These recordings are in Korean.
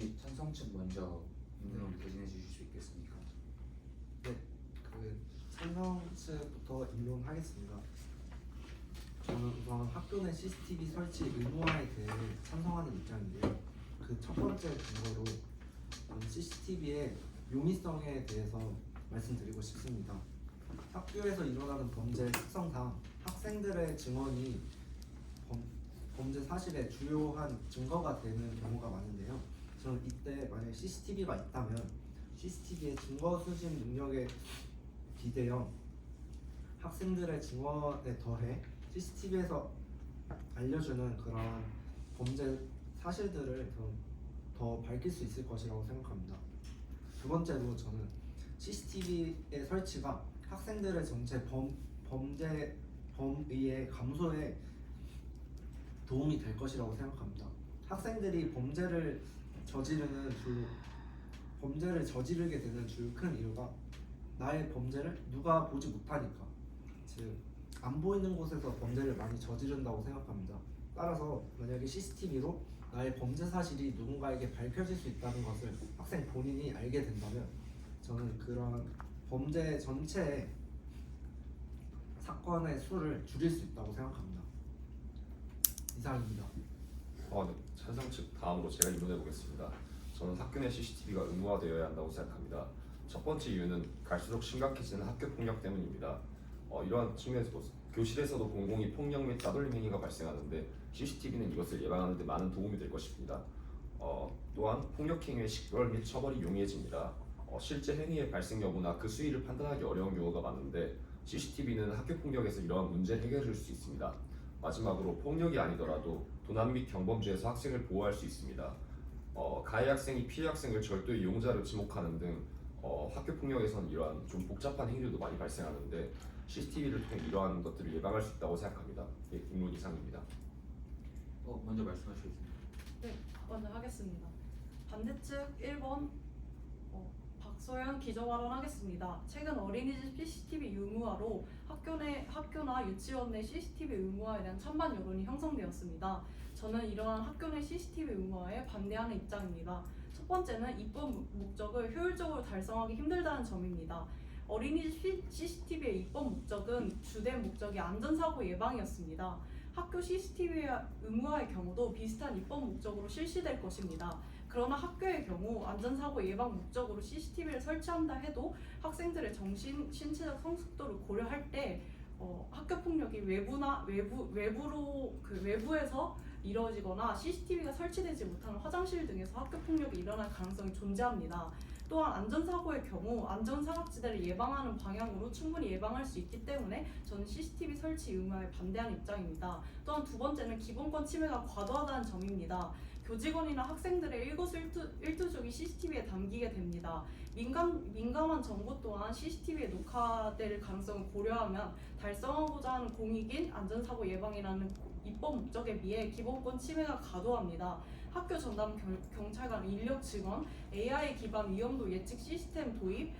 혹시 찬성 측 먼저 입론 개진해 주실 수 있겠습니까? 네, 찬성 측부터 입론하겠습니다. 저는 우선 학교 내 CCTV 설치 의무화에 대해 찬성하는 입장인데요. 그 첫 번째 근거로 CCTV의 용이성에 대해서 말씀드리고 싶습니다. 학교에서 일어나는 범죄의 특성상 학생들의 증언이 범죄 사실의 주요한 증거가 되는 경우가 많은데요. 저는 이때 만약에 CCTV가 있다면 CCTV의 증거 수집 능력에 비대어 학생들의 증언에 더해 CCTV에서 알려주는 그런 범죄 사실들을 더 밝힐 수 있을 것이라고 생각합니다. 두 번째로 저는 CCTV의 설치가 학생들의 전체 범의의 감소에 도움이 될 것이라고 생각합니다. 학생들이 범죄를 저지르게 되는 주요 큰 이유가 나의 범죄를 누가 보지 못하니까, 즉 안 보이는 곳에서 범죄를 많이 저지른다고 생각합니다. 따라서 만약에 CCTV로 나의 범죄 사실이 누군가에게 밝혀질 수 있다는 것을 학생 본인이 알게 된다면 저는 그런 범죄 전체의 사건의 수를 줄일 수 있다고 생각합니다. 이상입니다. 네. 찬성 측 다음으로 제가 이론해 보겠습니다. 저는 학교 내 CCTV가 의무화되어야 한다고 생각합니다. 첫 번째 이유는 갈수록 심각해지는 학교 폭력 때문입니다. 이러한 측면에서 교실에서도 공공이 폭력 및 따돌림 행위가 발생하는데 CCTV는 이것을 예방하는 데 많은 도움이 될 것입니다. 또한 폭력 행위의 식별 및 처벌이 용이해집니다. 실제 행위의 발생 여부나 그 수위를 판단하기 어려운 경우가 많은데 CCTV는 학교 폭력에서 이러한 문제를 해결해 줄 수 있습니다. 마지막으로 폭력이 아니더라도 도난 및 경범죄에서 학생을 보호할 수 있습니다. 가해 학생이 피해 학생을 절도 이용자로 지목하는 등 학교 폭력에서는 이러한 좀 복잡한 행위들도 많이 발생하는데 CCTV를 통해 이러한 것들을 예방할 수 있다고 생각합니다. 입론 이상입니다. 먼저 말씀하시겠습니다. 네, 먼저 하겠습니다. 반대측 1번 박소연 기자 발언하겠습니다. 최근 어린이집 CCTV 의무화로 학교나 유치원 내 CCTV 의무화에 대한 찬반 여론이 형성되었습니다. 저는 이러한 학교 내 CCTV 의무화에 반대하는 입장입니다. 첫 번째는 입법 목적을 효율적으로 달성하기 힘들다는 점입니다. 어린이집 CCTV의 입법 목적은 주된 목적이 안전사고 예방이었습니다. 학교 CCTV 의무화의 경우도 비슷한 입법 목적으로 실시될 것입니다. 그러나 학교의 경우 안전사고 예방 목적으로 CCTV를 설치한다 해도 학생들의 신체적 성숙도를 고려할 때 학교 폭력이 외부에서 이루어지거나 CCTV가 설치되지 못한 화장실 등에서 학교 폭력이 일어날 가능성이 존재합니다. 또한 안전사고의 경우 안전사각지대를 예방하는 방향으로 충분히 예방할 수 있기 때문에 저는 CCTV 설치 의무화에 반대하는 입장입니다. 또한 두 번째는 기본권 침해가 과도하다는 점입니다. 교직원이나 학생들의 일거수일투족이 CCTV에 담기게 됩니다. 민감한 정보 또한 CCTV에 녹화될 가능성을 고려하면 달성하고자 하는 공익인 안전사고 예방이라는 입법 목적에 비해 기본권 침해가 과도합니다. 학교 전담 경찰관, 인력 직원, AI 기반 위험도 예측 시스템 도입,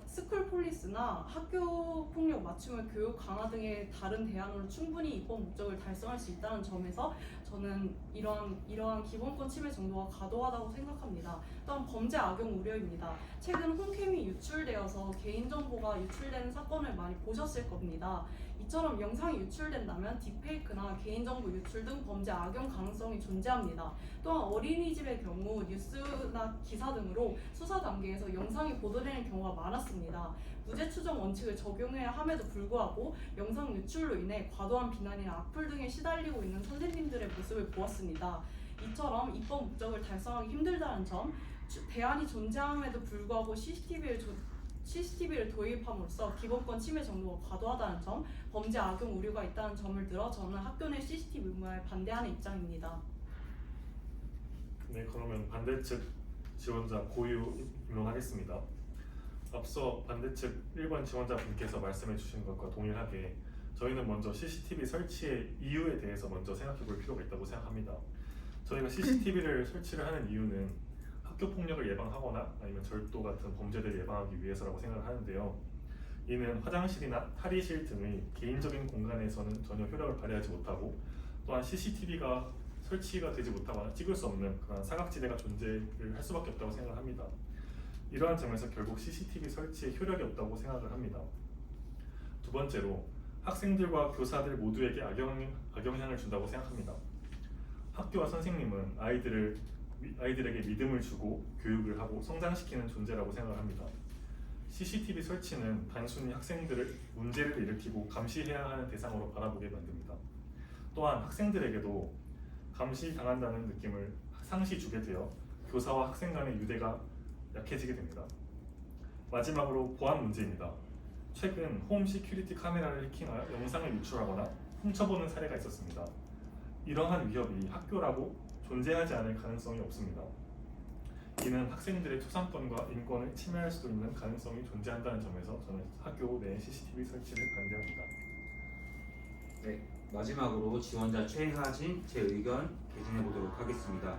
스쿨폴리스나 학교 폭력 맞춤형 교육 강화 등의 다른 대안으로 충분히 입법 목적을 달성할 수 있다는 점에서 저는 이러한 기본권 침해 정도가 과도하다고 생각합니다. 또한 범죄 악용 우려입니다. 최근 홈캠이 유출되어서 개인정보가 유출되는 사건을 많이 보셨을 겁니다. 이처럼 영상이 유출된다면 딥페이크나 개인정보 유출 등 범죄 악용 가능성이 존재합니다. 또한 어린이집의 경우 뉴스나 기사 등으로 수사 단계에서 영상이 보도되는 경우가 많았습니다. 무죄 추정 원칙을 적용해야 함에도 불구하고 영상 유출로 인해 과도한 비난이나 악플 등에 시달리고 있는 선생님들의 모습을 보았습니다. 이처럼 입법 목적을 달성하기 힘들다는 점, 대안이 존재함에도 불구하고 CCTV를 도입함으로써 기본권 침해 정도가 과도하다는 점, 범죄 악용 우려가 있다는 점을 들어 저는 학교 내 CCTV 의무화에 반대하는 입장입니다. 네, 그러면 반대측 지원자 고유 입론하겠습니다. 앞서 반대측 1번 지원자분께서 말씀해 주신 것과 동일하게 저희는 먼저 CCTV 설치의 이유에 대해서 먼저 생각해 볼 필요가 있다고 생각합니다. 저희가 CCTV를 설치를 하는 이유는 학교 폭력을 예방하거나 아니면 절도 같은 범죄들을 예방하기 위해서라고 생각을 하는데요. 이는 화장실이나 탈의실 등의 개인적인 공간에서는 전혀 효력을 발휘하지 못하고, 또한 CCTV가 설치가 되지 못하거나 찍을 수 없는 그런 사각지대가 존재를 할 수밖에 없다고 생각을 합니다. 이러한 점에서 결국 CCTV 설치에 효력이 없다고 생각을 합니다. 두 번째로 학생들과 교사들 모두에게 악영향을 준다고 생각합니다. 학교와 선생님은 아이들에게 믿음을 주고 교육을 하고 성장시키는 존재라고 생각을 합니다. CCTV 설치는 단순히 학생들을 문제를 일으키고 감시해야 하는 대상으로 바라보게 만듭니다. 또한 학생들에게도 감시당한다는 느낌을 상시 주게 되어 교사와 학생 간의 유대가 약해지게 됩니다. 마지막으로 보안 문제입니다. 최근 홈 시큐리티 카메라를 해킹하여 영상을 유출하거나 훔쳐보는 사례가 있었습니다. 이러한 위협이 학교라고 존재하지 않을 가능성이 없습니다. 이는 학생들의 초상권과 인권을 침해할 수도 있는 가능성이 존재한다는 점에서 저는 학교 내 CCTV 설치를 반대합니다. 네, 마지막으로 지원자 최하진 제 의견 개진해 보도록 하겠습니다.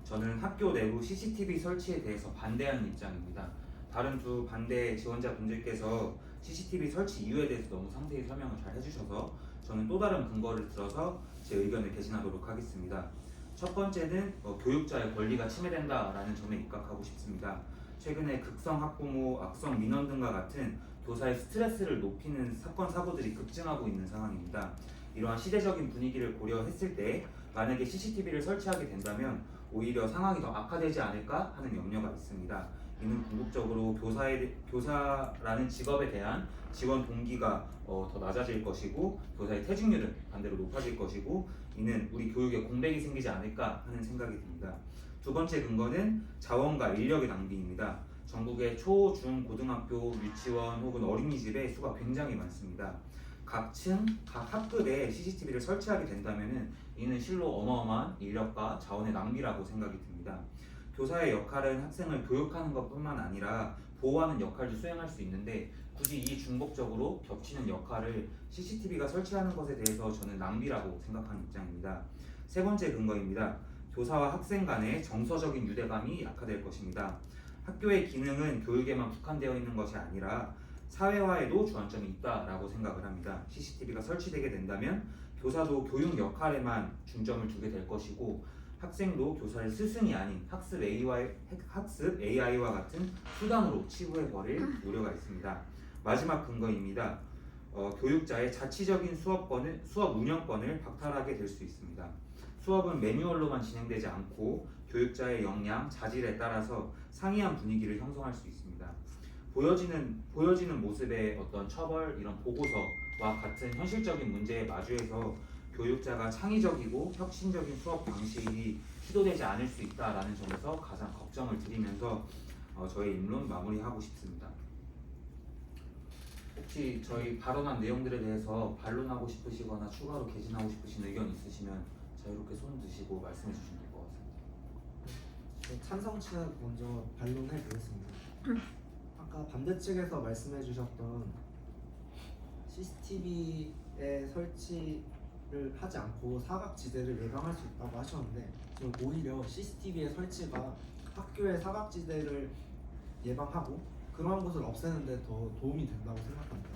저는 학교 내부 CCTV 설치에 대해서 반대하는 입장입니다. 다른 두 반대 지원자분들께서 CCTV 설치 이유에 대해서 너무 상세히 설명을 잘 해주셔서 저는 또 다른 근거를 들어서 제 의견을 개진하도록 하겠습니다. 첫 번째는 교육자의 권리가 침해된다라는 점에 입각하고 싶습니다. 최근에 극성 학부모, 악성 민원 등과 같은 교사의 스트레스를 높이는 사건, 사고들이 급증하고 있는 상황입니다. 이러한 시대적인 분위기를 고려했을 때 만약에 CCTV를 설치하게 된다면 오히려 상황이 더 악화되지 않을까 하는 염려가 있습니다. 이는 궁극적으로 교사라는 직업에 대한 지원 동기가 더 낮아질 것이고 교사의 퇴직률은 반대로 높아질 것이고 이는 우리 교육에 공백이 생기지 않을까 하는 생각이 듭니다. 두 번째 근거는 자원과 인력의 낭비입니다. 전국의 초, 중, 고등학교, 유치원 혹은 어린이집의 수가 굉장히 많습니다. 각 층, 각 학급에 CCTV를 설치하게 된다면 이는 실로 어마어마한 인력과 자원의 낭비라고 생각이 듭니다. 교사의 역할은 학생을 교육하는 것뿐만 아니라 보호하는 역할도 수행할 수 있는데 굳이 이 중복적으로 겹치는 역할을 CCTV가 설치하는 것에 대해서 저는 낭비라고 생각하는 입장입니다. 세 번째 근거입니다. 교사와 학생 간의 정서적인 유대감이 약화될 것입니다. 학교의 기능은 교육에만 국한되어 있는 것이 아니라 사회화에도 주안점이 있다라고 생각을 합니다. CCTV가 설치되게 된다면 교사도 교육 역할에만 중점을 두게 될 것이고 학생도 교사를 스승이 아닌 학습 AI와 같은 수단으로 치부해버릴 우려가 있습니다. 마지막 근거입니다. 교육자의 자치적인 수업 운영권을 박탈하게 될 수 있습니다. 수업은 매뉴얼로만 진행되지 않고 교육자의 역량, 자질에 따라서 상이한 분위기를 형성할 수 있습니다. 보여지는 모습의 어떤 처벌, 이런 보고서와 같은 현실적인 문제에 마주해서 교육자가 창의적이고 혁신적인 수업 방식이 시도되지 않을 수 있다라는 점에서 가장 걱정을 드리면서 저의 입론 마무리하고 싶습니다. 혹시 저희 발언한 내용들에 대해서 반론하고 싶으시거나 추가로 개진하고 싶으신 의견 있으시면 자유롭게 손 드시고 말씀해 주시면 될 것 같습니다. 찬성층 먼저 반론해 보겠습니다. 아까 반대측에서 말씀해 주셨던 CCTV의 설치를 하지 않고 사각지대를 예방할 수 있다고 하셨는데 저는 오히려 CCTV의 설치가 학교의 사각지대를 예방하고 그러한 것을 없애는 데 더 도움이 된다고 생각합니다.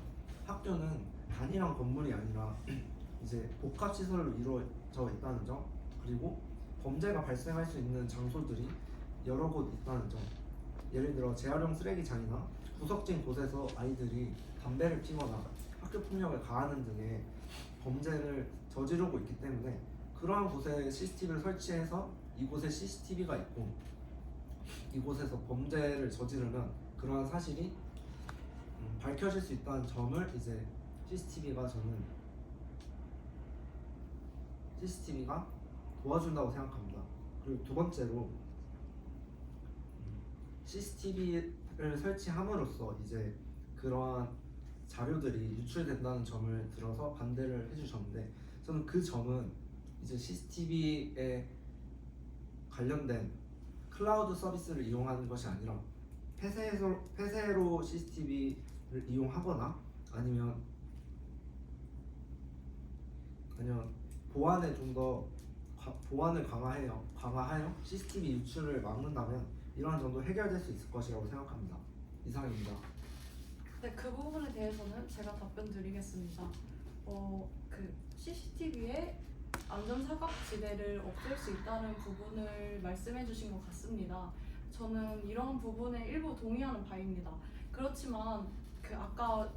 학교는 단일한 건물이 아니라 이제 복합시설로 이루어져 있다는 점, 그리고 범죄가 발생할 수 있는 장소들이 여러 곳 있다는 점, 예를 들어 재활용 쓰레기장이나 구석진 곳에서 아이들이 담배를 피거나 학교 폭력을 가하는 등의 범죄를 저지르고 있기 때문에 그러한 곳에 CCTV를 설치해서 이곳에 CCTV가 있고 이곳에서 범죄를 저지르면 그러한 사실이 밝혀질 수 있다는 점을 이제 CCTV가 도와준다고 생각합니다. 그리고 두 번째로 CCTV를 설치함으로써 이제 그러한 자료들이 유출된다는 점을 들어서 반대를 해주셨는데 저는 그 점은 이제 CCTV에 관련된 클라우드 서비스를 이용하는 것이 아니라 폐쇄로 CCTV를 이용하거나 아니면 보안에 좀 더 보안을 강화하여 CCTV 유출을 막는다면 이러한 점도 해결될 수 있을 것이라고 생각합니다. 이상입니다. 네, 그 부분에 대해서는 제가 답변 드리겠습니다. 그 CCTV의 안전사각지대를 없앨 수 있다는 부분을 말씀해 주신 것 같습니다. 저는 이런 부분에 일부 동의하는 바입니다. 그렇지만 아까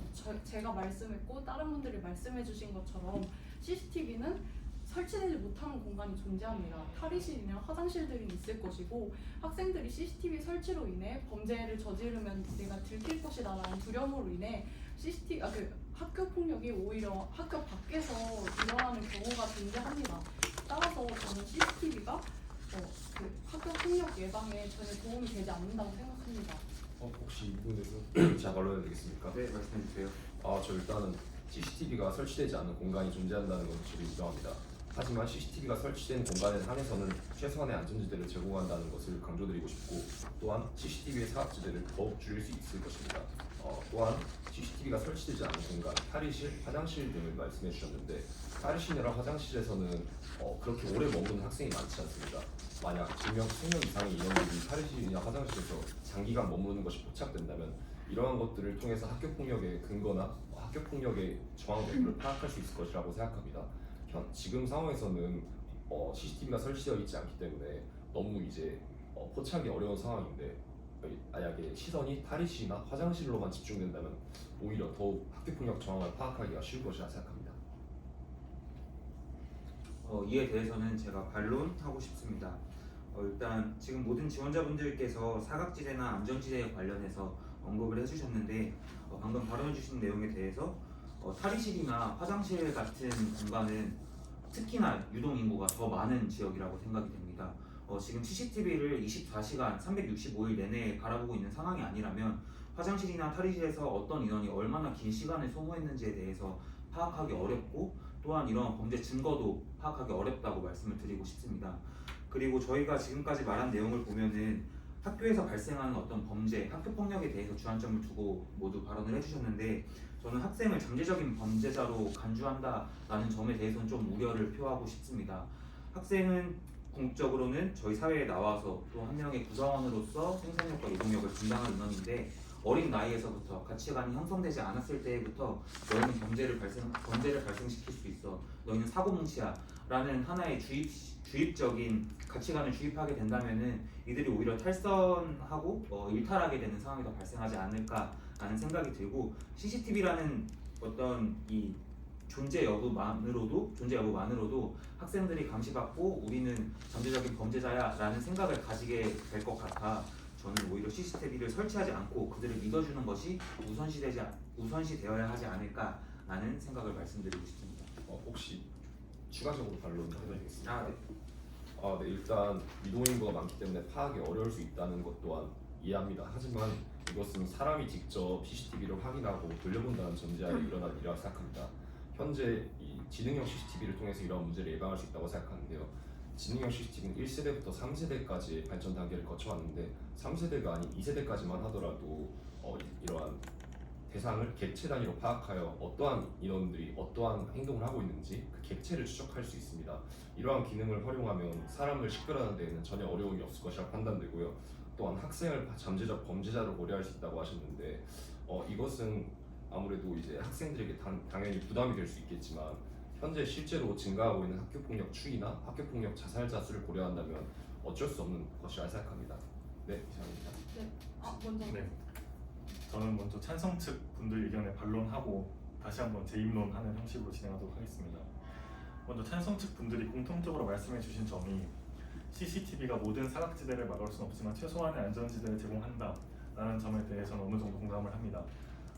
제가 말씀했고 다른 분들이 말씀해 주신 것처럼 CCTV는 설치되지 못하는 공간이 존재합니다. 탈의실이나 화장실 등이 있을 것이고 학생들이 CCTV 설치로 인해 범죄를 저지르면 내가 들킬 것이다라는 두려움으로 인해 학교 폭력이 오히려 학교 밖에서 일어나는 경우가 존재합니다. 따라서 저는 CCTV가 학교 폭력 예방에 전혀 도움이 되지 않는다고 생각합니다. 혹시 이 부분에 대해서 제가 말로 되겠습니까? 네, 말씀해 주세요. 저 일단은 CCTV가 설치되지 않는 공간이 존재한다는 것은 저도 인정합니다. 하지만 CCTV가 설치된 공간에 한해서는 최소한의 안전지대를 제공한다는 것을 강조드리고 싶고, 또한 CCTV의 사각지대를 더욱 줄일 수 있을 것입니다. 또한 CCTV가 설치되지 않은 공간, 탈의실, 화장실 등을 말씀해 주셨는데, 탈의실이나 화장실에서는 그렇게 오래 머무는 학생이 많지 않습니다. 만약 2명, 3명 이상의 인원들이 탈의실이나 화장실에서 장기간 머무르는 것이 포착된다면 이러한 것들을 통해서 학교폭력의 근거나 학교폭력의 정황 여부를 파악할 수 있을 것이라고 생각합니다. 지금 상황에서는 CCTV가 설치되어 있지 않기 때문에 너무 이제 포착이 어려운 상황인데, 만약에 시선이 탈의실이나 화장실로만 집중된다면 오히려 더욱 학교폭력 정황을 파악하기가 쉬울 것이라 생각합니다. 이에 대해서는 제가 반론하고 싶습니다. 일단 지금 모든 지원자분들께서 사각지대나 안전지대에 관련해서 언급을 해주셨는데, 방금 발언해주신 내용에 대해서 탈의실이나 화장실 같은 공간은 특히나 유동인구가 더 많은 지역이라고 생각이 됩니다. 지금 CCTV를 24시간 365일 내내 바라보고 있는 상황이 아니라면 화장실이나 탈의실에서 어떤 인원이 얼마나 긴 시간을 소모했는지에 대해서 파악하기 어렵고, 또한 이런 범죄 증거도 파악하기 어렵다고 말씀을 드리고 싶습니다. 그리고 저희가 지금까지 말한 내용을 보면은 학교에서 발생하는 어떤 범죄, 학교폭력에 대해서 주안점을 두고 모두 발언을 해주셨는데, 저는 학생을 잠재적인 범죄자로 간주한다라는 점에 대해서는 좀 우려를 표하고 싶습니다. 학생은 궁극적으로는 저희 사회에 나와서 또 한 명의 구성원으로서 생산력과 노동력을 분담할 인원인데, 어린 나이에서부터 가치관이 형성되지 않았을 때부터 너희는 범죄를 발생시킬 수 있어, 너희는 사고뭉치야 라는 하나의 주입적인 가치관을 주입하게 된다면은 이들이 오히려 탈선하고 일탈하게 되는 상황이 더 발생하지 않을까라는 생각이 들고, CCTV라는 어떤 이 존재 여부만으로도 학생들이 감시받고 우리는 잠재적인 범죄자야라는 생각을 가지게 될 것 같아 저는 오히려 CCTV를 설치하지 않고 그들을 믿어주는 것이 우선시되어야 하지 않을까라는 생각을 말씀드리고 싶습니다. 혹시 추가적으로 반론해드리겠습니다. 네. 네, 일단 유동인구가 많기 때문에 파악이 어려울 수 있다는 것 또한 이해합니다. 하지만 이것은 사람이 직접 CCTV를 확인하고 돌려본다는 전제하에 일어난 일이라고 생각합니다. 현재 이 지능형 CCTV를 통해서 이러한 문제를 예방할 수 있다고 생각하는데요. 지능형 CCTV는 1세대부터 3세대까지의 발전 단계를 거쳐왔는데, 3세대가 아닌 2세대까지만 하더라도 이러한 대상을 객체 단위로 파악하여 어떠한 인원들이 어떠한 행동을 하고 있는지 그 객체를 추적할 수 있습니다. 이러한 기능을 활용하면 사람을 식별하는 데에는 전혀 어려움이 없을 것이라 판단되고요. 또한 학생을 잠재적 범죄자로 고려할 수 있다고 하셨는데, 이것은 아무래도 이제 학생들에게 당연히 부담이 될 수 있겠지만, 현재 실제로 증가하고 있는 학교폭력 추이나 학교폭력 자살자 수를 고려한다면 어쩔 수 없는 것이라 생각합니다. 네, 이상입니다. 먼저. 네. 저는 먼저 찬성 측 분들 의견에 반론하고 다시 한번 재입론하는 형식으로 진행하도록 하겠습니다. 먼저 찬성 측 분들이 공통적으로 말씀해 주신 점이 CCTV가 모든 사각지대를 막을 수는 없지만 최소한의 안전지대를 제공한다 라는 점에 대해서는 어느 정도 공감을 합니다.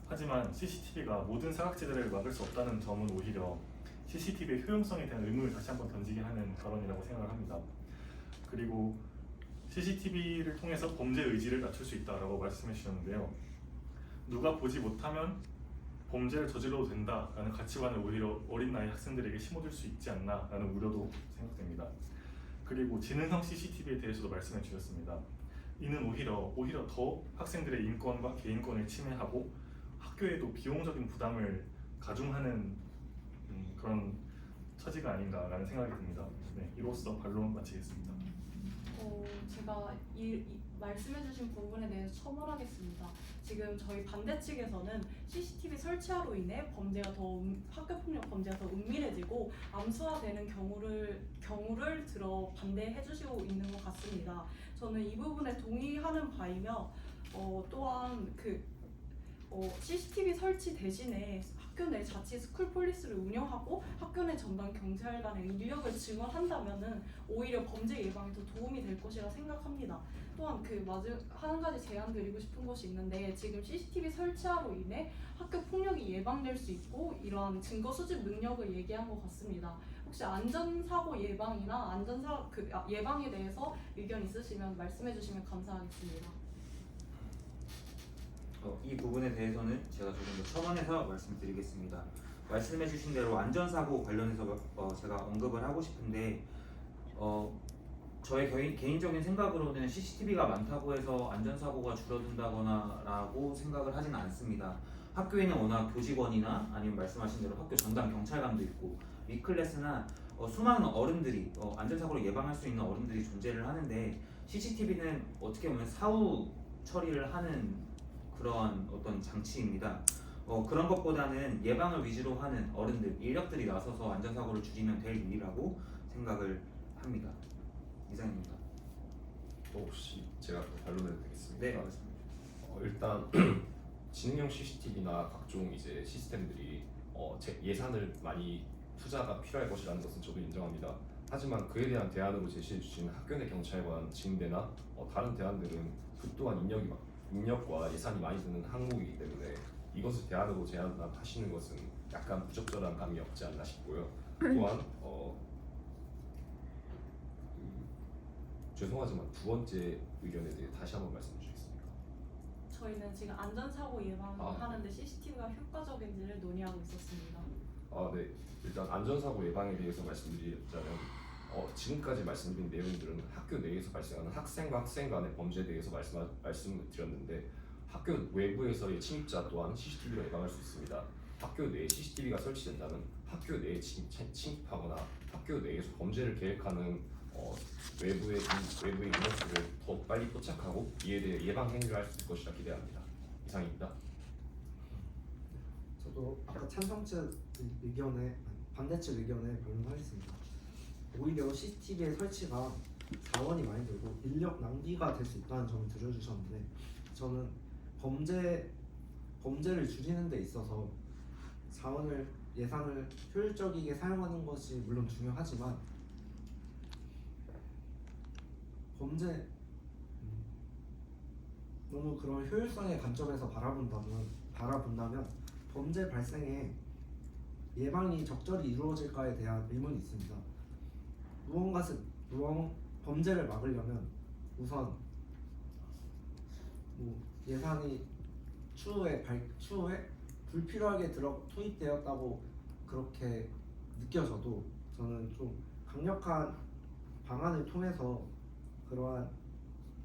하지만 CCTV가 모든 사각지대를 막을 수 없다는 점은 오히려 CCTV의 효용성에 대한 의문을 다시 한번 던지게 하는 발언이라고 생각을 합니다. 그리고 CCTV를 통해서 범죄 의지를 낮출 수 있다라고 말씀해 주셨는데요. 누가 보지 못하면 범죄를 저질러도 된다라는 가치관을 오히려 어린 나이 학생들에게 심어줄 수 있지 않나라는 우려도 생각됩니다. 그리고 지능형 CCTV에 대해서도 말씀해 주셨습니다. 이는 오히려 더 학생들의 인권과 개인권을 침해하고 학교에도 비용적인 부담을 가중하는 그런 처지가 아닌가라는 생각이 듭니다. 네, 이로써 반론 마치겠습니다. 제가 말씀해주신 부분에 대해서 첨언하겠습니다. 지금 저희 반대 측에서는 CCTV 설치화로 인해 학교폭력 범죄가 더 은밀해지고 암수화되는 경우를 들어 반대해주시고 있는 것 같습니다. 저는 이 부분에 동의하는 바이며 또한 CCTV 설치 대신에 학교 내 자치 스쿨 폴리스를 운영하고 학교 내 전담 경찰관의 인력을 증원한다면은 오히려 범죄 예방에 더 도움이 될 것이라 생각합니다. 또한 한 가지 제안 드리고 싶은 것이 있는데 지금 CCTV 설치화로 인해 학교 폭력이 예방될 수 있고 이러한 증거 수집 능력을 얘기한 것 같습니다. 혹시 안전사고 예방이나 예방에 대해서 의견 있으시면 말씀해 주시면 감사하겠습니다. 이 부분에 대해서는 제가 조금 더 첨언해서 말씀드리겠습니다. 말씀해주신 대로 안전사고 관련해서 제가 언급을 하고 싶은데 저의 개인적인 생각으로는 CCTV가 많다고 해서 안전사고가 줄어든다거나라고 생각을 하지는 않습니다. 학교에는 워낙 교직원이나 아니면 말씀하신 대로 학교 전담 경찰관도 있고 위클래스나 수많은 어른들이 안전사고를 예방할 수 있는 어른들이 존재를 하는데 CCTV는 어떻게 보면 사후 처리를 하는 그런 어떤 장치입니다. 그런 것보다는 예방을 위주로 하는 어른들, 인력들이 나서서 안전사고를 줄이면 될 일이라고 생각을 합니다. 이상입니다. 또 혹시 제가 또 반론해도 되겠습니까? 네, 맞습니다. 일단 지능형 CCTV나 각종 이제 시스템들이 예산을 많이 투자가 필요할 것이라는 것은 저도 인정합니다. 하지만 그에 대한 대안으로 제시해 주신 학교 내 경찰관 징대나 다른 대안들은 그 또한 인력과 예산이 많이 드는 항목이기 때문에 이것을 대안으로 제안하시는 것은 약간 부적절한 감이 없지 않나 싶고요. 또한 죄송하지만 두 번째 의견에 대해 다시 한번 말씀해 주시겠습니까? 저희는 지금 안전사고 예방하는데 CCTV가 효과적인지를 논의하고 있었습니다. 네. 일단 안전사고 예방에 대해서 말씀드리자면 지금까지 말씀드린 내용들은 학교 내에서 발생하는 학생과 학생 간의 범죄에 대해서 말씀을 드렸는데 학교 외부에서의 침입자 또한 CCTV로 예방할 수 있습니다. 학교 내에 CCTV가 설치된다면 학교 내에 침입하거나 학교 내에서 범죄를 계획하는 외부의 인원수를 더 빨리 포착하고 이에 대해 예방 행위를 할 수 있을 것이라 기대합니다. 이상입니다. 저도 아까 찬성 측 의견에 반대 측 의견에 반론하겠습니다. 오히려 CCTV의 설치가 자원이 많이 들고 인력 낭비가 될 수 있다는 점을 들어주셨는데 저는 범죄를 줄이는 데 있어서 예산을 효율적이게 사용하는 것이 물론 중요하지만 너무 그런 효율성의 관점에서 바라본다면 범죄 발생에 예방이 적절히 이루어질까에 대한 의문이 있습니다. 범죄를 막으려면 우선 예산이 추후에 불필요하게 투입되었다고 그렇게 느껴져도 저는 좀 강력한 방안을 통해서 그러한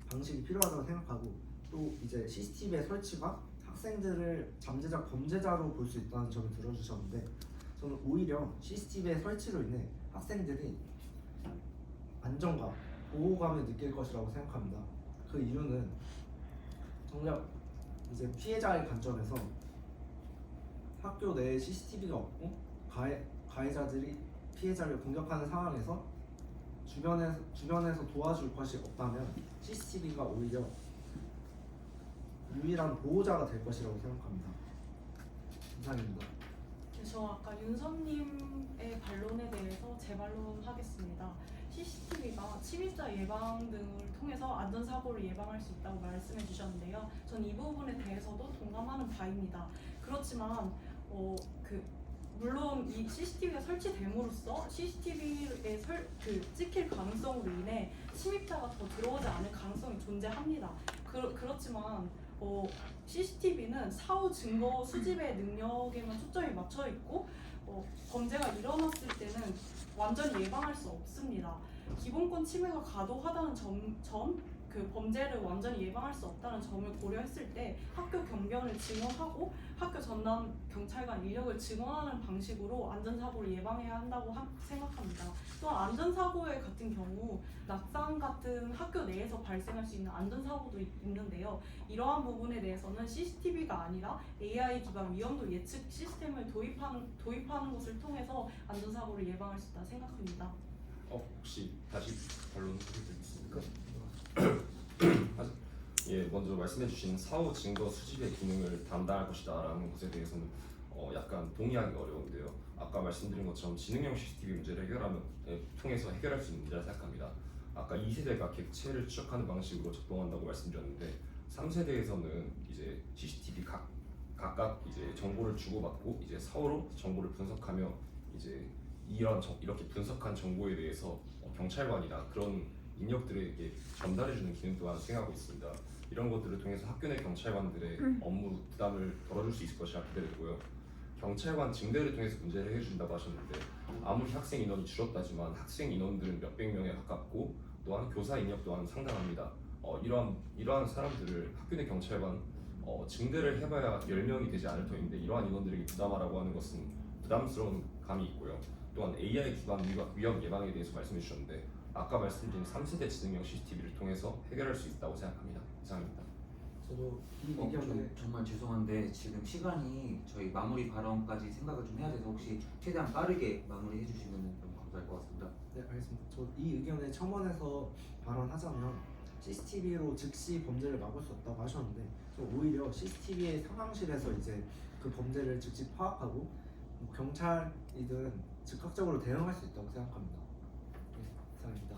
방식이 필요하다고 생각하고 또 이제 CCTV의 설치가 학생들을 잠재적 범죄자로 볼 수 있다는 점을 들어주셨는데 저는 오히려 CCTV의 설치로 인해 학생들이 안정감, 보호감을 느낄 것이라고 생각합니다. 그 이유는 정작 이제 피해자의 관점에서 학교 내에 CCTV가 없고 가해자들이 피해자를 공격하는 상황에서 주변에서 도와줄 것이 없다면 CCTV가 오히려 유일한 보호자가 될 것이라고 생각합니다. 이상입니다. 저 아까 윤섭님의 반론에 대해서 재반론하겠습니다. CCTV가 침입자 예방 등을 통해서 안전사고를 예방할 수 있다고 말씀해 주셨는데요. 전 이 부분에 대해서도 동감하는 바입니다. 그렇지만 물론 이 CCTV가 설치됨으로써 CCTV에 찍힐 가능성으로 인해 침입자가 더 들어오지 않을 가능성이 존재합니다. 그렇지만 CCTV는 사후 증거 수집의 능력에만 초점이 맞춰 있고 범죄가 일어났을 때는 완전히 예방할 수 없습니다. 기본권 침해가 과도하다는 점 그 범죄를 완전히 예방할 수 없다는 점을 고려했을 때 학교 경비원을 증원하고 학교 전담 경찰관 인력을 증원하는 방식으로 안전사고를 예방해야 한다고 생각합니다. 또한 안전사고의 같은 경우 낙상 같은 학교 내에서 발생할 수 있는 안전사고도 있는데요. 이러한 부분에 대해서는 CCTV가 아니라 AI 기반 위험도 예측 시스템을 도입하는 것을 통해서 안전사고를 예방할 수 있다 생각합니다. 혹시 다시 반론 부탁드리겠습니까? 예, 먼저 말씀해주신 사후 증거 수집의 기능을 담당할 것이다라는 것에 대해서는 약간 동의하기 어려운데요. 아까 말씀드린 것처럼 지능형 CCTV 문제를 통해서 해결할 수 있는 문제라 생각합니다. 아까 2세대가 객체를 추적하는 방식으로 작동한다고 말씀드렸는데 3세대에서는 이제 CCTV 각각 이제 정보를 주고받고 이제 서로 정보를 분석하며 이제 이렇게 분석한 정보에 대해서 경찰관이나 그런 인력들에게 전달해주는 기능 또한 수행하고 있습니다. 이런 것들을 통해서 학교 내 경찰관들의 업무 부담을 덜어줄 수 있을 것이라 기대되고요. 경찰관 증대를 통해서 문제를 해준다고 하셨는데 아무리 학생 인원이 줄었다지만 학생 인원들은 몇백 명에 가깝고 또한 교사 인력 또한 상당합니다. 이러한 사람들을 학교 내 경찰관 증대를 해봐야 10명이 되지 않을 터인데 이러한 인원들에게 부담하라고 하는 것은 부담스러운 감이 있고요. 또한 AI 기반 위험 예방에 대해서 말씀해 주셨는데 아까 말씀드린 3세대 지능형 CCTV를 통해서 해결할 수 있다고 생각합니다. 이상입니다. 저도 이 의견에 정말 죄송한데 지금 시간이 저희 마무리 발언까지 생각을 좀 해야 돼서 혹시 최대한 빠르게 마무리해 주시면 좀 감사할 것 같습니다. 네, 알겠습니다. 저 이 의견에 첨언해서 발언하자면 CCTV로 즉시 범죄를 막을 수 없다고 하셨는데 저 오히려 CCTV의 상황실에서 이제 그 범죄를 즉시 파악하고 뭐 경찰이든 즉각적으로 대응할 수 있다고 생각합니다. 네, 이상입니다.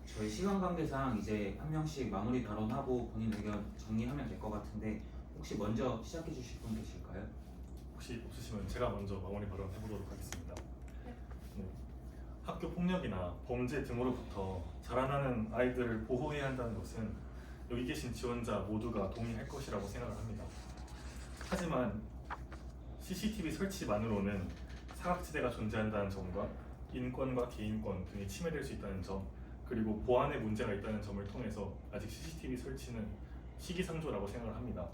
저희 시간 관계상 이제 한 명씩 마무리 발언하고 본인 의견 정리하면 될 것 같은데 혹시 먼저 시작해 주실 분 계실까요? 혹시 없으시면 제가 먼저 마무리 발언 해보도록 하겠습니다. 네. 학교 폭력이나 범죄 등으로부터 자라나는 아이들을 보호해야 한다는 것은 여기 계신 지원자 모두가 동의할 것이라고 생각을 합니다. 하지만 CCTV 설치만으로는 사각지대가 존재한다는 점과 인권과 개인권 등이 침해될 수 있다는 점, 그리고 보안에 문제가 있다는 점을 통해서 아직 CCTV 설치는 시기상조라고 생각을 합니다.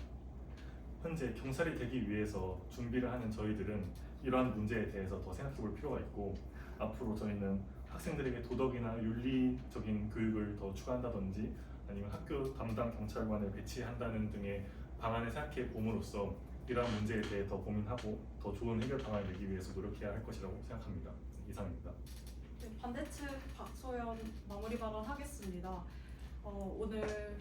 현재 경찰이 되기 위해서 준비를 하는 저희들은 이러한 문제에 대해서 더 생각해 볼 필요가 있고 앞으로 저희는 학생들에게 도덕이나 윤리적인 교육을 더 추가한다든지 아니면 학교 담당 경찰관을 배치한다는 등의 방안을 생각해 봄으로써 이러한 문제에 대해 더 고민하고 더 좋은 해결 방안을 내기 위해서 노력해야 할 것이라고 생각합니다. 이상입니다. 네, 반대측 박소연 마무리 발언하겠습니다. 오늘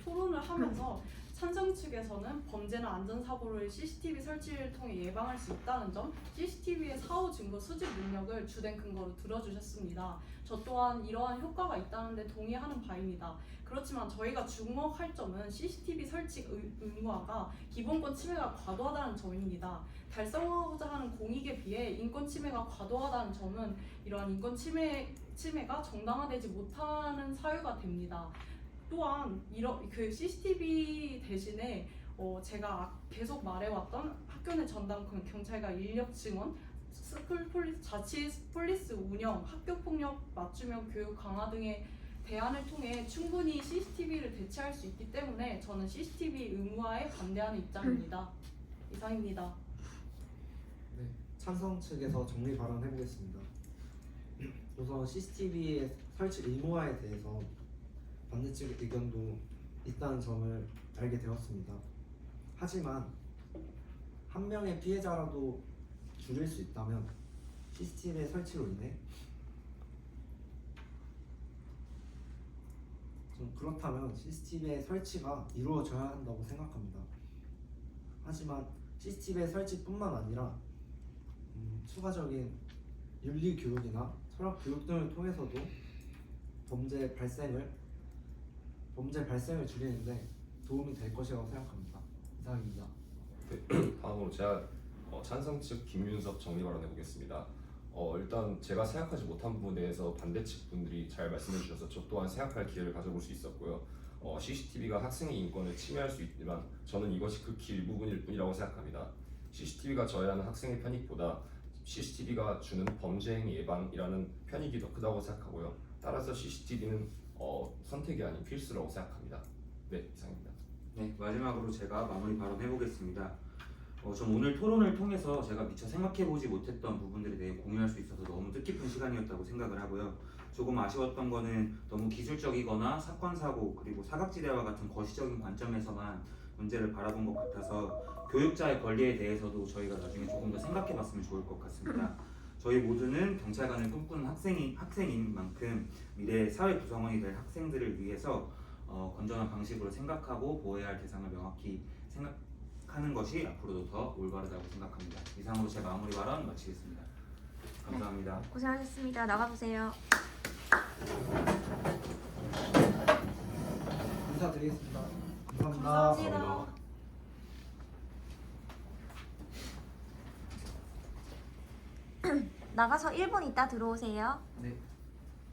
토론을 하면서 찬성 측에서는 범죄나 안전사고를 CCTV 설치를 통해 예방할 수 있다는 점, CCTV의 사후 증거 수집 능력을 주된 근거로 들어주셨습니다. 저 또한 이러한 효과가 있다는 데 동의하는 바입니다. 그렇지만 저희가 주목할 점은 CCTV 설치 의무화가 기본권 침해가 과도하다는 점입니다. 달성하고자 하는 공익에 비해 인권 침해가 과도하다는 점은 이러한 인권 침해가 정당화되지 못하는 사유가 됩니다. 또한 그 CCTV 대신에 제가 계속 말해왔던 학교 내 전담 경찰관 인력 증원, 자치 폴리스 운영, 학교 폭력 맞춤형 교육 강화 등의 대안을 통해 충분히 CCTV를 대체할 수 있기 때문에 저는 CCTV 의무화에 반대하는 입장입니다. 이상입니다. 네, 찬성 측에서 정리 발언해 보겠습니다. 우선 CCTV의 설치 의무화에 대해서 반대측 의견도 있다는 점을 알게 되었습니다. 하지만 한 명의 피해자라도 줄일 수 있다면 CCTV의 설치로 인해 그렇다면 CCTV의 설치가 이루어져야 한다고 생각합니다. 하지만 CCTV의 설치뿐만 아니라 추가적인 윤리 교육이나 철학 교육 등을 통해서도 범죄 발생을 줄이는데 도움이 될 것이라고 생각합니다. 이상입니다. 네, 다음으로 제가 찬성 측 김윤석 정리 발언해 보겠습니다. 일단 제가 생각하지 못한 부분에 대해서 반대측 분들이 잘 말씀해 주셔서 저 또한 생각할 기회를 가져볼 수 있었고요. CCTV가 학생의 인권을 침해할 수 있지만 저는 이것이 극히 일부분일 뿐이라고 생각합니다. CCTV가 저해하는 학생의 편익보다 CCTV가 주는 범죄 행위 예방이라는 편익이 더 크다고 생각하고요. 따라서 CCTV는 선택이 아닌 필수라고 생각합니다. 네, 이상입니다. 네, 마지막으로 제가 마무리 발언 해보겠습니다. 전 오늘 토론을 통해서 제가 미처 생각해보지 못했던 부분들에 대해 공유할 수 있어서 너무 뜻깊은 시간이었다고 생각을 하고요. 조금 아쉬웠던 거는 너무 기술적이거나 사건 사고 그리고 사각지대와 같은 거시적인 관점에서만 문제를 바라본 것 같아서 교육자의 권리에 대해서도 저희가 나중에 조금 더 생각해봤으면 좋을 것 같습니다. 저희 모두는 경찰관을 꿈꾸는 학생인 만큼 미래의 사회 구성원이 될 학생들을 위해서 건전한 방식으로 생각하고 보호해야 할 대상을 명확히 생각하는 것이 앞으로도 더 올바르다고 생각합니다. 이상으로 제 마무리 발언 마치겠습니다. 감사합니다. 고생하셨습니다. 나가보세요. 인사드리겠습니다. 감사합니다. 감사합니다. 나가서 1분 있다 들어오세요. 네.